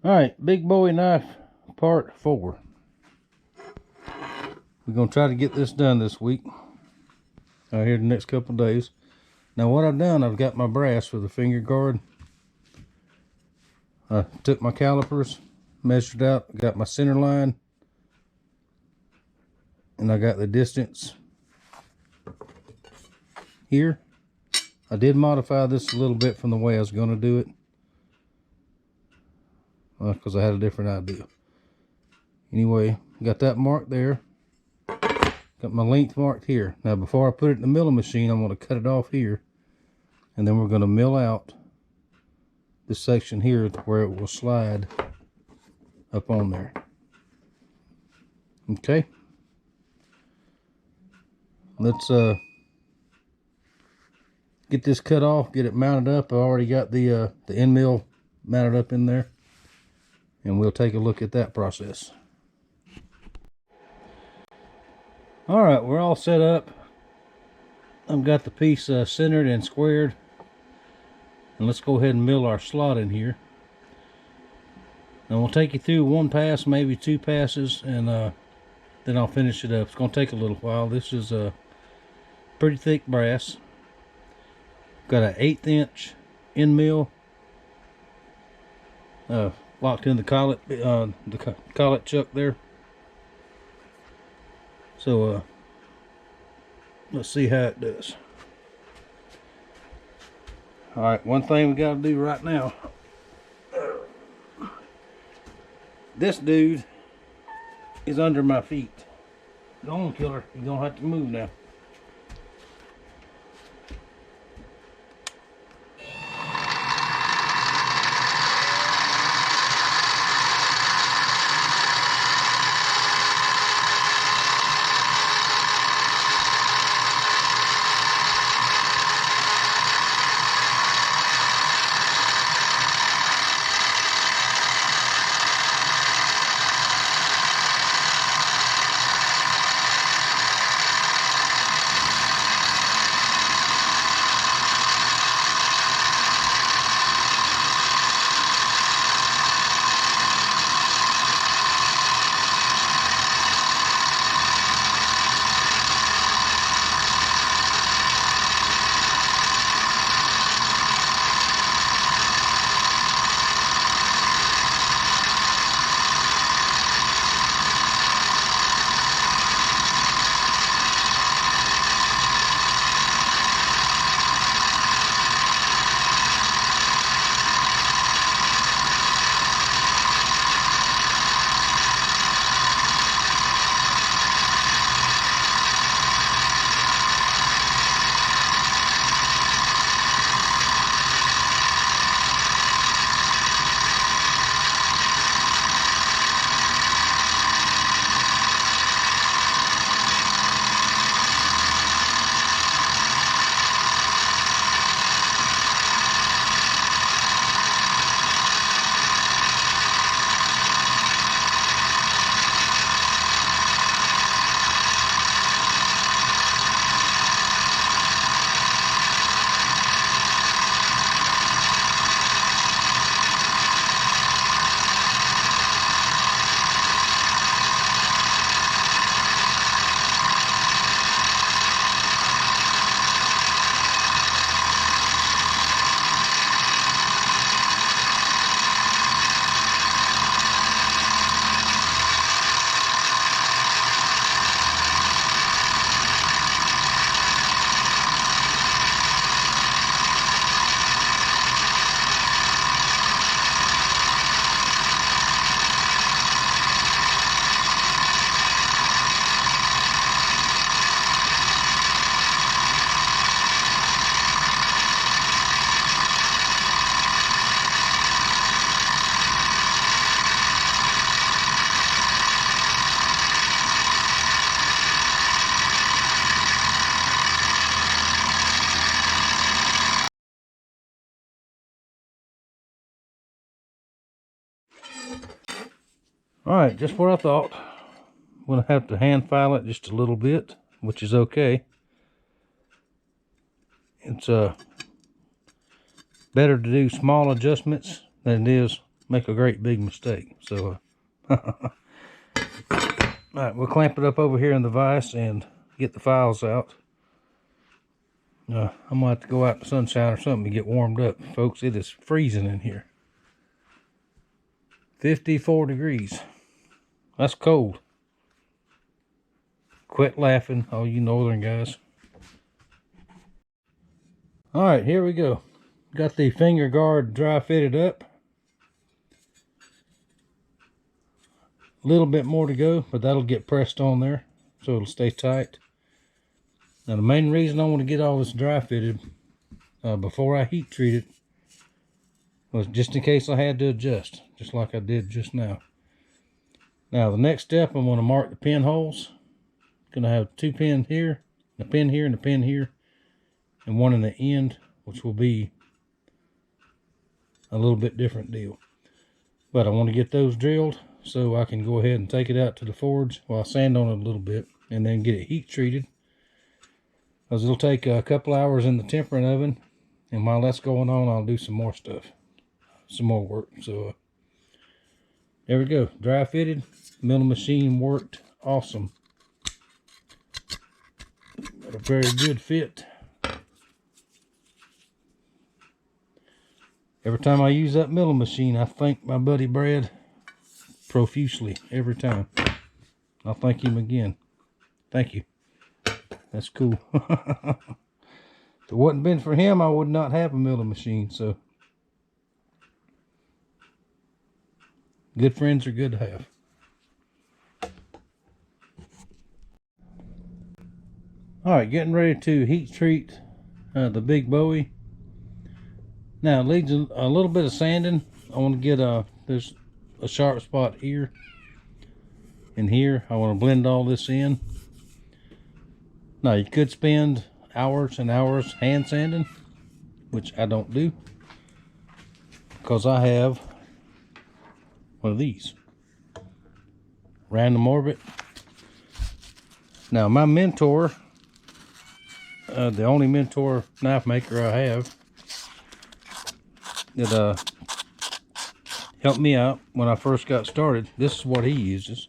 Alright, Big Bowie knife part 4. We're going to try to get this done this week. Here the next couple of days. Now what I've done, I've got my brass for the finger guard. I took my calipers, measured out, got my center line, and I got the distance here. I did modify this a little bit from the way I was going to do it, because I had a different idea. Anyway, got that marked there. Got my length marked here. Now before I put it in the milling machine, I'm going to cut it off here, and then we're going to mill out this section here to where it will slide up on there. Okay, let's get this cut off, get it mounted up. I already got the end mill mounted up in there, and we'll take a look at that process. All right, we're all set up. I've got the piece centered and squared, and let's go ahead and mill our slot in here. And we'll take you through one pass, maybe 2 passes, and then I'll finish it up. It's going to take a little while. This is a pretty thick brass. Got an 1/8 inch end mill locked in the collet chuck there. So let's see how it does. All right, one thing we got to do right now. This dude is under my feet. Go on, killer. You're gonna have to move now. Alright, just what I thought. I'm going to have to hand file it just a little bit, which is okay. It's better to do small adjustments than it is make a great big mistake. So, all right, we'll clamp it up over here in the vise and get the files out. I'm gonna have to go out in the sunshine or something to get warmed up, folks. It is freezing in here. 54 degrees. That's cold. Quit laughing, all you northern guys. All right, here we go. Got the finger guard dry fitted up. A little bit more to go, but that'll get pressed on there so it'll stay tight. Now the main reason I want to get all this dry fitted before I heat treat it was just in case I had to adjust, just like I did just now. Now the next step, I'm going to mark the pin holes. Going to have 2 pins here, a pin here and a pin here, and one in the end, which will be a little bit different deal. But I want to get those drilled so I can go ahead and take it out to the forge while I sand on it a little bit and then get it heat treated. Because it'll take a couple hours in the tempering oven, and while that's going on, I'll do some more stuff, some more work. So there we go, dry fitted, milling machine worked awesome. Got a very good fit. Every time I use that milling machine, I thank my buddy Brad profusely every time. I'll thank him again. Thank you. That's cool. If it wouldn't been for him, I would not have a milling machine. So good friends are good to have. All right, getting ready to heat treat the big Bowie. Now it needs a little bit of sanding. I want to get there's a sharp spot here and here. I want to blend all this in. Now you could spend hours and hours hand sanding, which I don't do because I have one of these random orbit. Now my mentor, the only mentor knife maker I have that helped me out when I first got started, this is what he uses,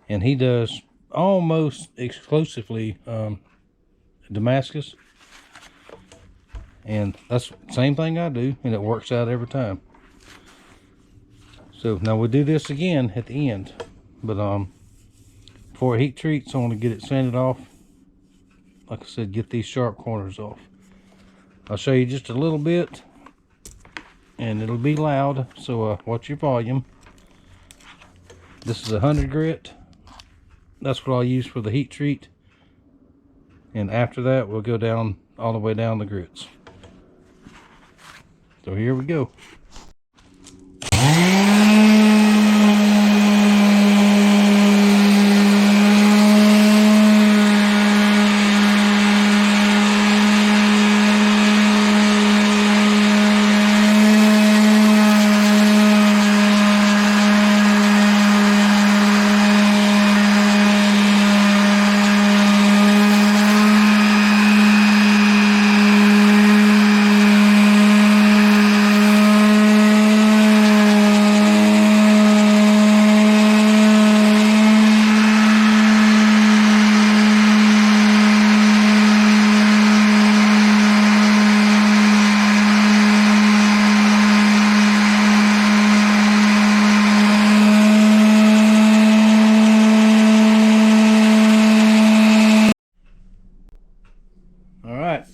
and he does almost exclusively Damascus, and that's the same thing I do, and it works out every time. So now we'll do this again at the end, but before it heat treats, I want to get it sanded off. Like I said, get these sharp corners off. I'll show you just a little bit, and it'll be loud, so watch your volume. This is 100 grit. That's what I'll use for the heat treat. And after that, we'll go down all the way down the grits. So here we go.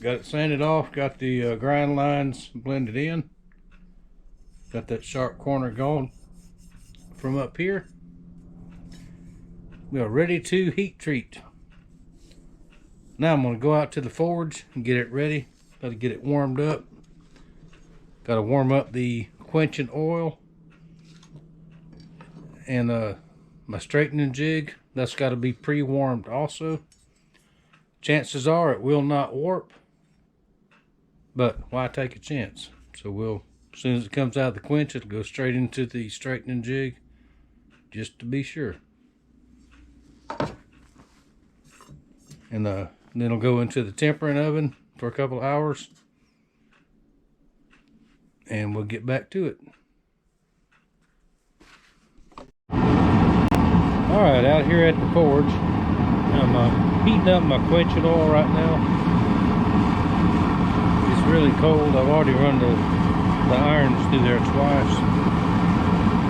Got it sanded off, got the grind lines blended in, got that sharp corner going from up here. We are ready to heat treat. Now I'm going to go out to the forge and get it ready. Got to get it warmed up. Got to warm up the quenching oil and my straightening jig. That's got to be pre-warmed also. Chances are it will not warp, but why take a chance? So we'll, as soon as it comes out of the quench, it'll go straight into the straightening jig, just to be sure. And then it'll go into the tempering oven for a couple of hours, and we'll get back to it. Alright, out here at the forge, I'm heating up my quenching oil right now. It's really cold. I've already run the irons through there twice.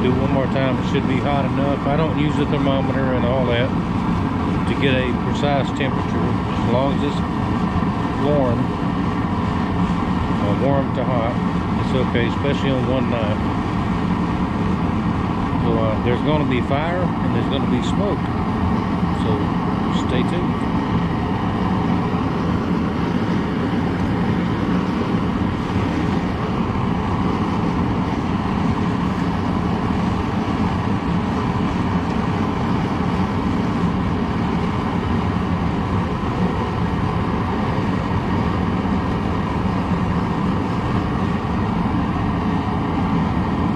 Do one more time, it should be hot enough. I don't use a thermometer and all that to get a precise temperature. As long as it's warm, warm to hot, it's okay, especially on one knife. So there's going to be fire and there's going to be smoke, so stay tuned.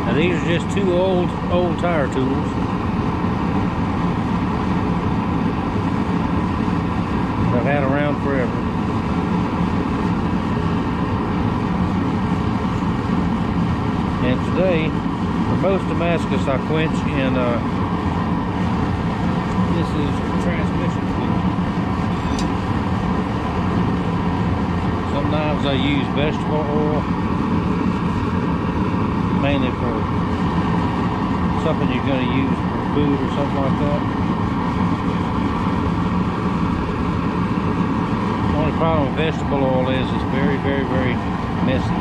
Now these are just two old tire tools. I've had around forever. And today, for most Damascus, I quench in this is transmission fluid. Some knives I use vegetable oil, mainly for something you're going to use for food or something like that. The only problem with vegetable oil is it's very, very, very messy.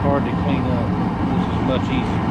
Hard to clean up. This is much easier.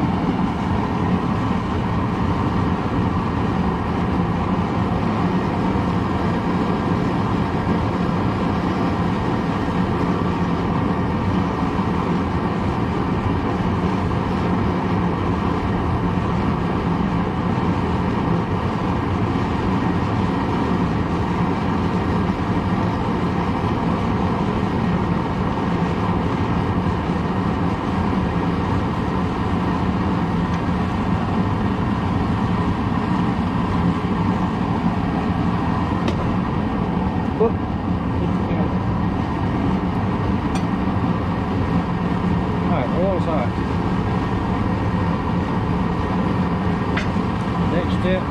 Alright, oil's hot. Next step,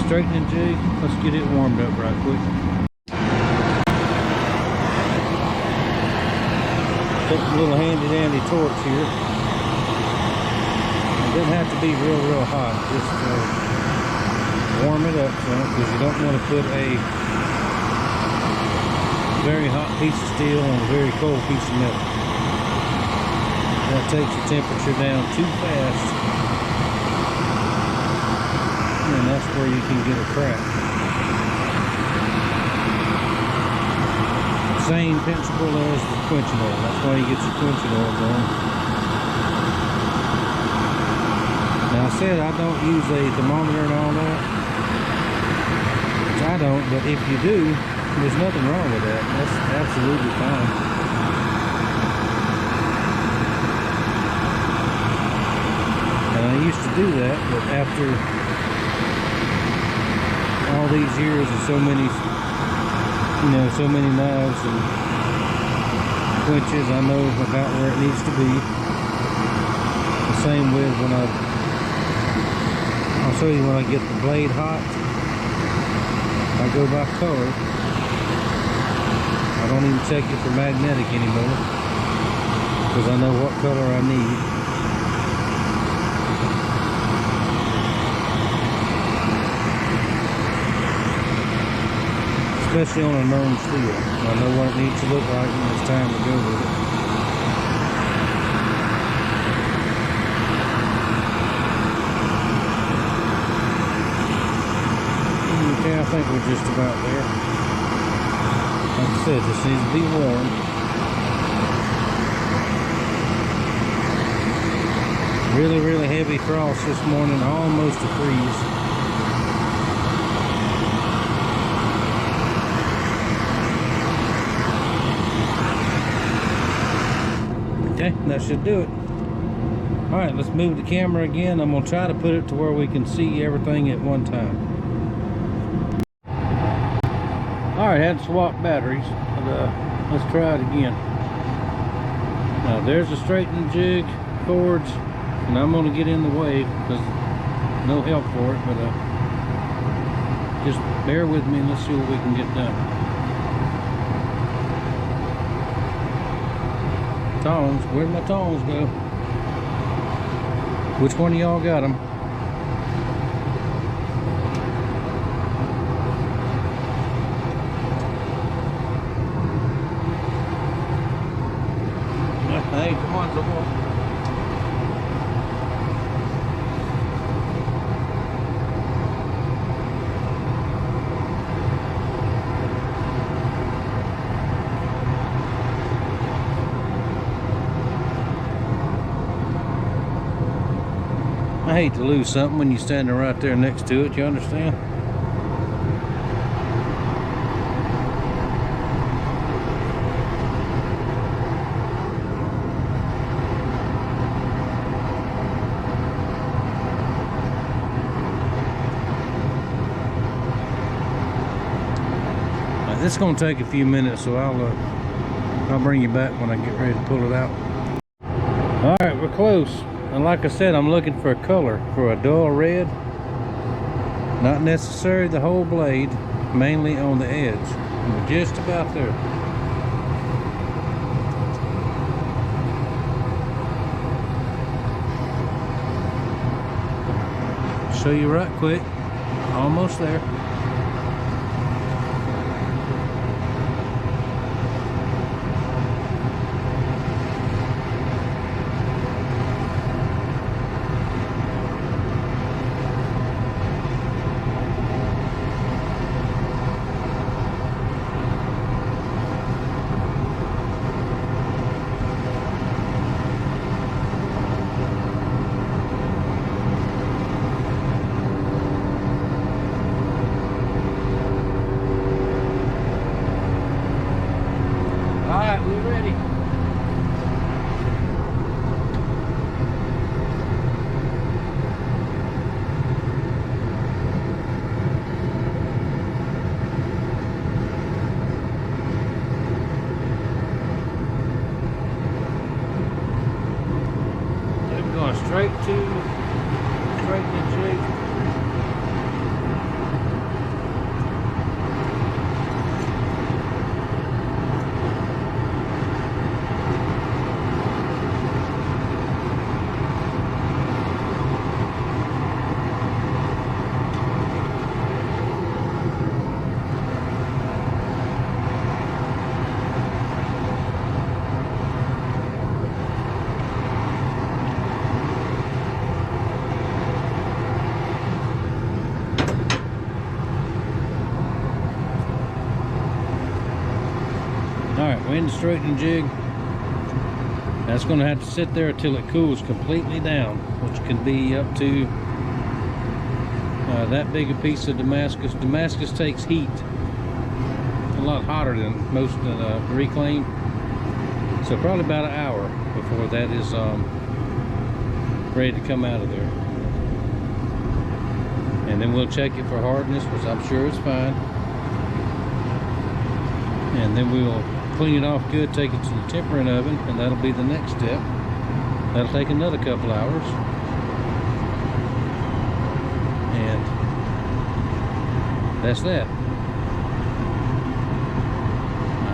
straightening jig. Let's get it warmed up right quick. Take a little handy dandy torch here. It doesn't have to be real hot, just warm it up some, because you don't want to put a very hot piece of steel on a very cold piece of metal. That takes the temperature down too fast, and that's where you can get a crack. Same principle as the quenching oil. That's why you get your quenching oil going. Now I said I don't use a thermometer and all that. I don't, but if you do, there's nothing wrong with that. That's absolutely fine. And I used to do that, but after all these years of so many, so many knives and quenches, I know about where it needs to be. The same with when I'll show you when I get the blade hot. I go by color. I don't even check it for magnetic anymore, because I know what color I need. Especially on a known steel. I know what it needs to look like when it's time to go with it. Okay, I think we're just about there. Like I said, this needs to be warm. Really heavy frost this morning, almost a freeze. Okay, that should do it. Alright, let's move the camera again. I'm going to try to put it to where we can see everything at one time. Alright, had to swap batteries, but let's try it again. Now there's a straightening jig, cords, and I'm going to get in the way because no help for it, but just bear with me and let's see what we can get done. Tongs, where'd my tongs go? Which one of y'all got them? Hey, come on, come on. I hate to lose something when you're standing right there next to it, you understand? It's going to take a few minutes, so I'll bring you back when I get ready to pull it out. All right, we're close. And like I said, I'm looking for a color, for a dull red. Not necessarily the whole blade, mainly on the edge. We're just about there. Show you right quick. Almost there. Alright, we're ready. We're going straight to the jig. Alright, we're in the straightening jig. That's going to have to sit there until it cools completely down, which can be up to that big a piece of Damascus. Damascus takes heat a lot hotter than most of the reclaim, so probably about an hour before that is ready to come out of there. And then we'll check it for hardness, which I'm sure it's fine. And then we'll clean it off good, take it to the tempering oven, and that'll be the next step. That'll take another couple hours. And that's that.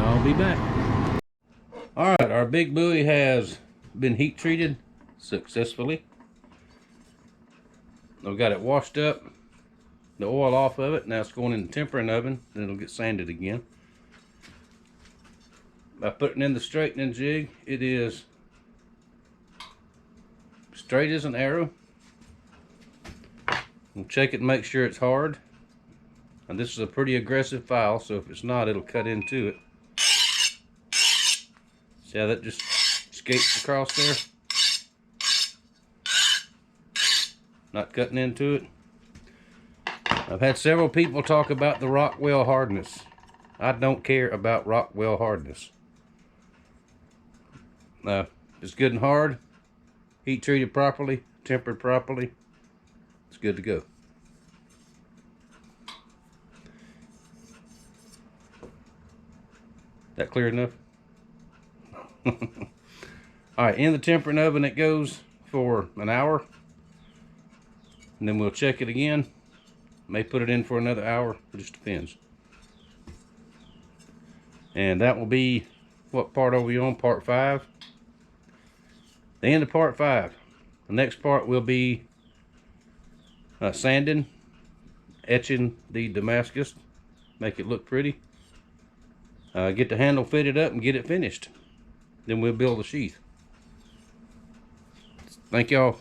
I'll be back. Alright, our big buoy has been heat treated successfully. I've got it washed up, the oil off of it. Now it's going in the tempering oven, then it'll get sanded again. By putting in the straightening jig, it is straight as an arrow. We'll check it and make sure it's hard. And this is a pretty aggressive file, so if it's not, it'll cut into it. See how that just skates across there? Not cutting into it. I've had several people talk about the Rockwell hardness. I don't care about Rockwell hardness. It's good and hard, heat treated properly, tempered properly, it's good to go. That clear enough? Alright, in the tempering oven it goes for an hour. and then we'll check it again. May put it in for another hour, it just depends. And that will be, what part are we on? Part 5. The end of part 5. The next part will be sanding, etching the Damascus, make it look pretty. Get the handle fitted up and get it finished. Then we'll build the sheath. Thank y'all.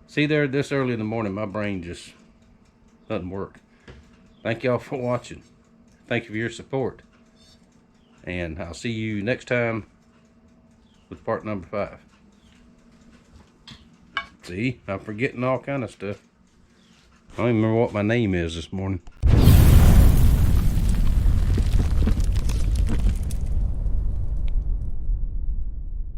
See there, this early in the morning, my brain just doesn't work. Thank y'all for watching. Thank you for your support. And I'll see you next time with part number 5. See, I'm forgetting all kind of stuff. I don't even remember what my name is this morning.